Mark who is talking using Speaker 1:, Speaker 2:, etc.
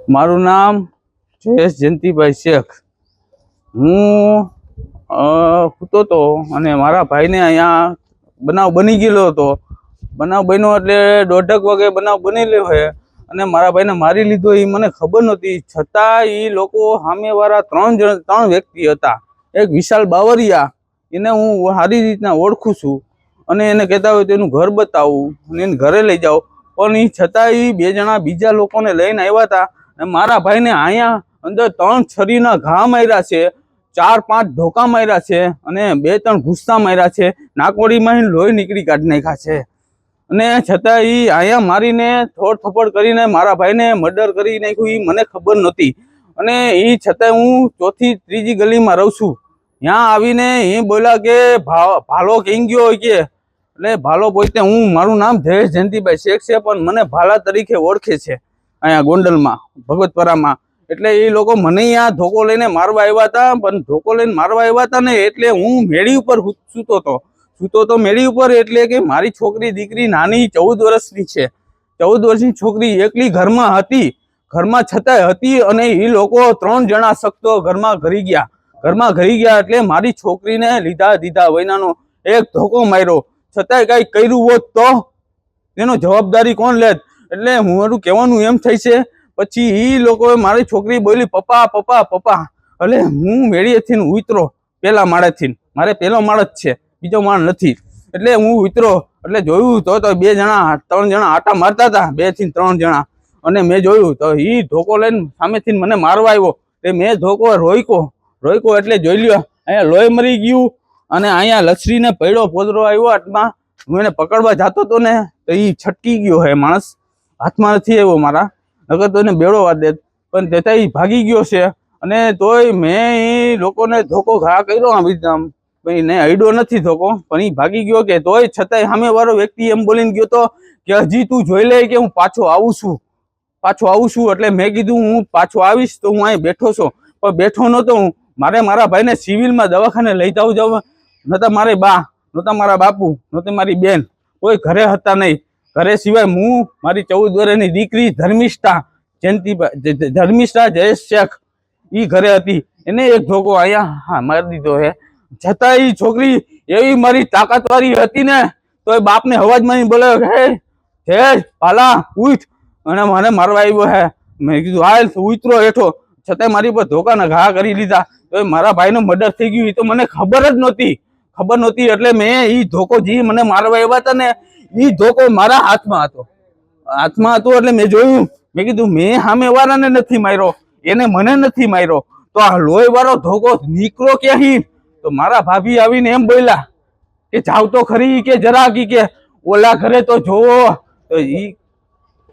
Speaker 1: મારું નામ જયેશ જયંતિભાઈ શેખ. હું સૂતો હતો અને મારા ભાઈને અહીંયા બનાવ બની ગયેલો હતો. બનાવ બન્યો એટલે 1:30 વાગે બનાવ બનેલો છે અને મારા ભાઈને મારી લીધો એ મને ખબર નહોતી. છતાં એ લોકો સામેવાળા 3 વ્યક્તિ હતા. એક વિશાલ બાવરિયા, એને હું સારી રીતના ઓળખું છું અને એને કહેતા હોય તો એનું ઘર બતાવું અને એને ઘરે લઈ જાઓ. પણ એ છતાં એ 2 જણા બીજા લોકોને લઈને આવ્યા હતા. મારા ભાઈને અહીંયા અંદર 3 છરીના ઘા માર્યા છે, 4-5 ધોકા માર્યા છે અને 2-3 ઘૂસતા માર્યા છે. નાકોડીમાં લોહી નીકળી કાઢી નાખ્યા છે. અને છતાં એ અહીંયા મારીને થોડ થપ્પડ કરીને મારા ભાઈને મર્ડર કરી નાખ્યું એ મને ખબર નહોતી. અને એ છતાં હું 4થી 3જી ગલીમાં રહું છું. ત્યાં આવીને એ બોલ્યા કે ભાલો કેમ ગયો હોય કે, એટલે ભાલો પોતે મારું નામ જયેશ જયંતિભાઈ શેખ છે, પણ મને ભાલા તરીકે ઓળખે છે અહીંયા ગોંડલમાં, ભગવતપરામાં. એટલે એ લોકો મને અહીંયા ધોકો લઈને મારવા આવ્યા હતા, પણ ધોકો લઈને મારવા આવ્યા હતા ને એટલે હું મેળી ઉપર સૂતો હતો મેળી ઉપર. એટલે કે મારી છોકરી દીકરી નાની 14 વર્ષની છે. 14 વર્ષની છોકરી એકલી ઘરમાં હતી, ઘરમાં છતાંય હતી. અને એ લોકો 3 જણા સખ્તો ઘરમાં ઘરી ગયા એટલે મારી છોકરીને દીધા વૈનાનો એક ધોકો માર્યો. છતાંય કઈ કર્યું હોત તો એનો જવાબદારી કોણ લેત? એટલે મારું કહેવાનું એમ થાય છે. પછી એ લોકોએ મારી છોકરી બોલી પપ્પા પપ્પા પપ્પા. એટલે હું મેળીએથી ઉતરો, પેલા માળેથી. મારે પેલો માળ જ છે, બીજો માળ નથી. એટલે હું ઉતરો એટલે જોયું તો 3 જણા આટા મારતા હતા, 2 થી 3 જણા. અને મેં જોયું તો એ ધોકો લઈને સામેથી મને મારવા આવ્યો. એટલે મેં ધોકો રોક્યો એટલે જોઈ લ્યો અહીંયા લોહી મરી ગયું. અને અહીંયા લસરીને પડ્યો પોદરો આવ્યો હાથમાં. હું એને પકડવા જતો હતો ને તો એ છટકી ગયો હે માણસ, હાથમાં નથી આવ્યો મારા, નકર તો એને બેડો વા દે. પણ તેતા એ ભાગી ગયો છે. અને તોય મેં એ લોકોને ધોકો ઘા કર્યો આમ, ને અડ્યો નથી ધોકો, પણ એ ભાગી ગયો. કે તોય છતાંય સામેવાળો વ્યક્તિ એમ બોલીને ગયો તો કે હજી તું જોઈ લે કે હું પાછો આવું છું. એટલે મેં કીધું હું પાછો આવીશ તો હું અહીં બેઠો છું, પણ બેઠો નહોતો હું. મારે મારા ભાઈને સિવિલમાં દવાખાને લઈ જવું. નહોતા મારી બા, નહોતા મારા બાપુ, નહોતી મારી બેન, કોઈ ઘરે હતા નહીં. ઘરે સિવાય હું, મારી 14 વર્ષની દીકરી ધર્મિષ્ઠા જયેશ શેખ એ ઘરે હતી. એને એક ધોકો અહીંયા મારી દીધો હે. છતાં એ છોકરી એવી મારી તાકાતવાળી હતી ને તો એ બાપને અવાજમાં બોલાવ્યો, હે જયેશ પાલા ઉઠ, અને મને મારવા આવ્યો હે. મેં કીધું હાલ ઉતરો હેઠો. છતાં મારી પર ધોકાના ઘા કરી લીધા. તો મારા ભાઈનો મર્ડર થઈ ગયું એ તો મને ખબર જ નહોતી. એટલે મેં એ ધોકો જે મને મારવા આવ્યા હતા ને એ ધોકો મારા હાથમાં હતો. એટલે મેં જોયું, મેં કીધું મેં સામે વાળાને નથી માર્યો, એને મને નથી માર્યો, તો આ લોહી વાળો ધોકો નીકળો ક્યાંથી? તો મારા ભાભી આવીને એમ બોલ્યા કે જાવ તો ખરી કે જરા કે ઓલા ઘરે તો જોવો. તો એ